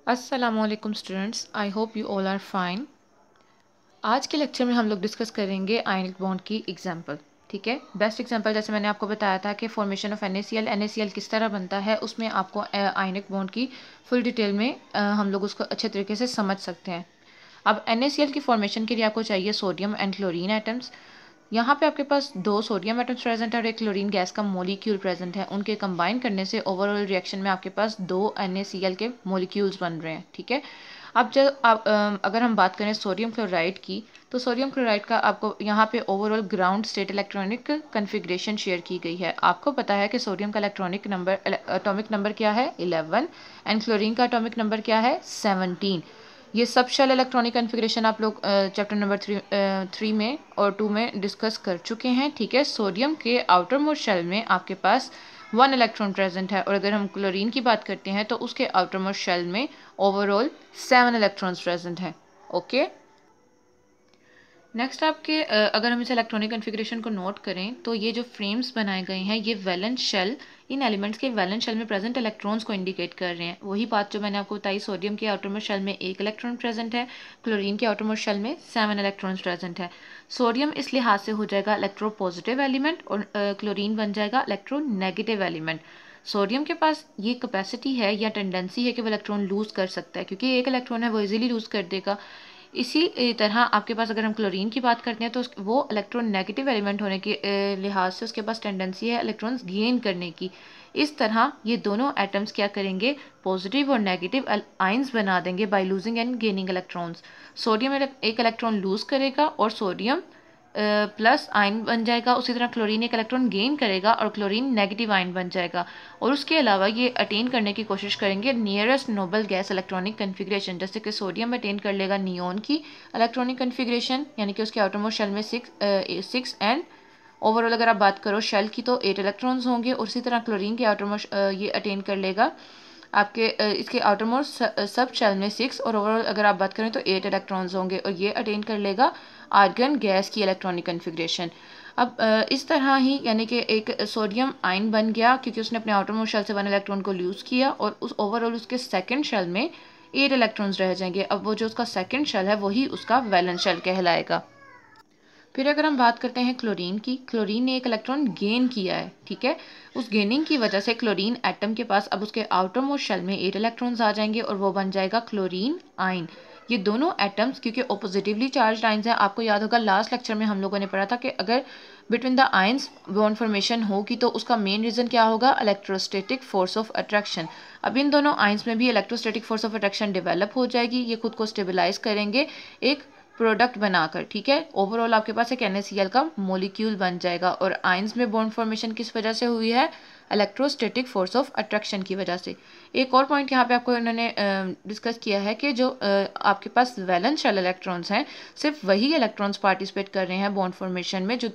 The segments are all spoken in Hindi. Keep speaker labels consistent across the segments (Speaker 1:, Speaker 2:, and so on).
Speaker 1: अस्सलामुअलैकुम students, I hope you all are fine. आज के लेक्चर में हम लोग डिस्कस करेंगे आयनिक बॉन्ड की एग्जांपल। ठीक है, बेस्ट एग्जांपल जैसे मैंने आपको बताया था कि फॉर्मेशन ऑफ NaCl किस तरह बनता है, उसमें आपको आयनिक बॉन्ड की फुल डिटेल में हम लोग उसको अच्छे तरीके से समझ सकते हैं। अब NaCl की फॉर्मेशन के लिए आपको चाहिए सोडियम एंड क्लोरीन एटम्स। यहाँ पे आपके पास दो सोडियम एटम्स प्रेजेंट है और एक क्लोरीन गैस का मोलिक्यूल प्रेजेंट है। उनके कंबाइन करने से ओवरऑल रिएक्शन में आपके पास दो NaCl के मोलिक्यूल्स बन रहे हैं। ठीक है, अब जब आप अगर हम बात करें सोडियम क्लोराइड की, तो सोडियम क्लोराइड का आपको यहाँ पे overall ground state electronic configuration share की गई है। आपको पता है कि सोडियम का इलेक्ट्रॉनिक नंबर एटॉमिक नंबर क्या है 11 एंड क्लोरीन का एटॉमिक नंबर क्या है 17। ये सब शेल इलेक्ट्रॉनिक कन्फिग्रेशन आप लोग चैप्टर नंबर 3 में और 2 में डिस्कस कर चुके हैं। ठीक है, सोडियम के आउटर मोस्ट शेल में आपके पास 1 इलेक्ट्रॉन प्रेजेंट है और अगर हम क्लोरीन की बात करते हैं तो उसके आउटर मोस्ट शेल में ओवरऑल 7 इलेक्ट्रॉन्स प्रेजेंट हैं। ओके, नेक्स्ट आपके अगर हम इस इलेक्ट्रॉनिक कन्फिग्रेशन को नोट करें तो ये जो फ्रेम्स बनाए गए हैं ये वैलेंस शेल, इन एलिमेंट्स के वैलेंस शेल में प्रेजेंट इलेक्ट्रॉन्स को इंडिकेट कर रहे हैं। वही बात जो मैंने आपको बताई, सोडियम के आउटरमोस्ट शेल में 1 इलेक्ट्रॉन प्रेजेंट है, क्लोरीन के आउटरमोस्ट शेल में 7 इलेक्ट्रॉन्स प्रेजेंट है। सोडियम इस लिहाज से हो जाएगा इलेक्ट्रो पॉजिटिव एलिमेंट और क्लोरीन बन जाएगा इलेक्ट्रो नेगेटिव एलिमेंट। सोडियम के पास ये कैपेसिटी है या टेंडेंसी है कि वो इलेक्ट्रॉन लूज कर सकता है, क्योंकि एक इलेक्ट्रॉन है वो इजीली लूज कर देगा। इसी तरह आपके पास अगर हम क्लोरीन की बात करते हैं तो वो इलेक्ट्रॉन नेगेटिव एलिमेंट होने के लिहाज से उसके पास टेंडेंसी है इलेक्ट्रॉन्स गेन करने की। इस तरह ये दोनों एटम्स क्या करेंगे, पॉजिटिव और नेगेटिव आयंस बना देंगे by losing and gaining electrons. Sodium एक इलेक्ट्रॉन लूज करेगा और सोडियम प्लस आयन बन जाएगा। उसी तरह क्लोरीन एक इलेक्ट्रॉन गेन करेगा और क्लोरीन नेगेटिव आयन बन जाएगा। और उसके अलावा ये अटेन करने की कोशिश करेंगे nearest noble gas electronic configuration, जैसे कि सोडियम अटेन कर लेगा नियोन की इलेक्ट्रॉनिक कन्फिग्रेशन, यानी कि उसके आउटरमोस्ट शेल में 6 एंड ओवरऑल अगर आप बात करो शेल की तो 8 इलेक्ट्रॉन्स होंगे। और इसी तरह क्लोरीन के आउटरमोस्ट ये अटेन कर लेगा आपके इसके आउटरमोस्ट सब शेल में 6 और ओवरऑल अगर आप बात करें तो 8 इलेक्ट्रॉन्स होंगे और ये अटेन कर लेगा आर्गन गैस की इलेक्ट्रॉनिक कन्फिग्रेशन। अब इस तरह ही यानी कि एक सोडियम आयन बन गया क्योंकि उसने अपने आउटर मोस्ट शेल से 1 इलेक्ट्रॉन को लूज किया और उस ओवरऑल उसके सेकंड शेल में 8 इलेक्ट्रॉन्स रह जाएंगे। अब वो जो उसका सेकंड शेल है वही उसका वैलेंस शेल कहलाएगा। फिर अगर हम बात करते हैं क्लोरीन की, क्लोरीन ने एक इलेक्ट्रॉन गेन किया है। ठीक है, उस गेनिंग की वजह से क्लोरीन एटम के पास अब उसके आउटर मोस्ट शेल में 8 इलेक्ट्रॉन्स आ जाएंगे और वो बन जाएगा क्लोरीन आयन। ये दोनों एटम्स क्योंकि ऑपोजिटिवली चार्ज आयंस हैं, आपको याद होगा लास्ट लेक्चर में हम लोगों ने पढ़ा था कि अगर between the ions bond formation होगी तो उसका मेन रीजन क्या होगा, इलेक्ट्रोस्टैटिक फोर्स ऑफ अट्रैक्शन। अब इन दोनों आयंस में भी electrostatic force of attraction develop हो जाएगी, ये खुद को स्टेबलाइज करेंगे एक प्रोडक्ट बनाकर। ठीक है, ओवरऑल आपके पास एक NaCl का मोलिक्यूल बन जाएगा और आयंस में बॉन्ड फॉर्मेशन किस वजह से हुई है, इलेक्ट्रोस्टैटिक फोर्स ऑफ अट्रैक्शन की वजह से। एक और पॉइंट यहाँ पे आपको इन्होंने डिस्कस किया है कि जो आपके पास वैलेंस शेल इलेक्ट्रॉन्स हैं सिर्फ वही इलेक्ट्रॉन्स पार्टिसिपेट कर रहे हैं बॉन्ड फॉर्मेशन में, जो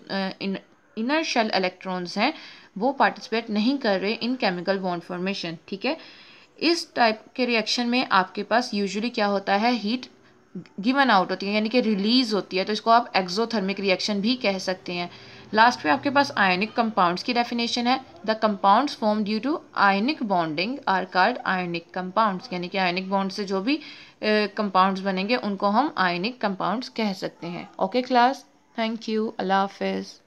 Speaker 1: इनर शेल इलेक्ट्रॉन्स हैं वो पार्टिसिपेट नहीं कर रहे इन केमिकल बॉन्ड फॉर्मेशन। ठीक है, इस टाइप के रिएक्शन में आपके पास यूजुअली क्या होता है, हीट गिवन आउट होती है यानी कि रिलीज होती है, तो इसको आप एक्सोथर्मिक रिएक्शन भी कह सकते हैं। लास्ट पे आपके पास आयनिक कंपाउंड्स की डेफिनेशन है, the compounds form due to ionic bonding are called ionic compounds, यानी कि आयनिक बॉन्ड से जो भी कंपाउंड्स बनेंगे उनको हम आयनिक कंपाउंड्स कह सकते हैं। ओके क्लास, थैंक यू, अल्लाह हाफिज़।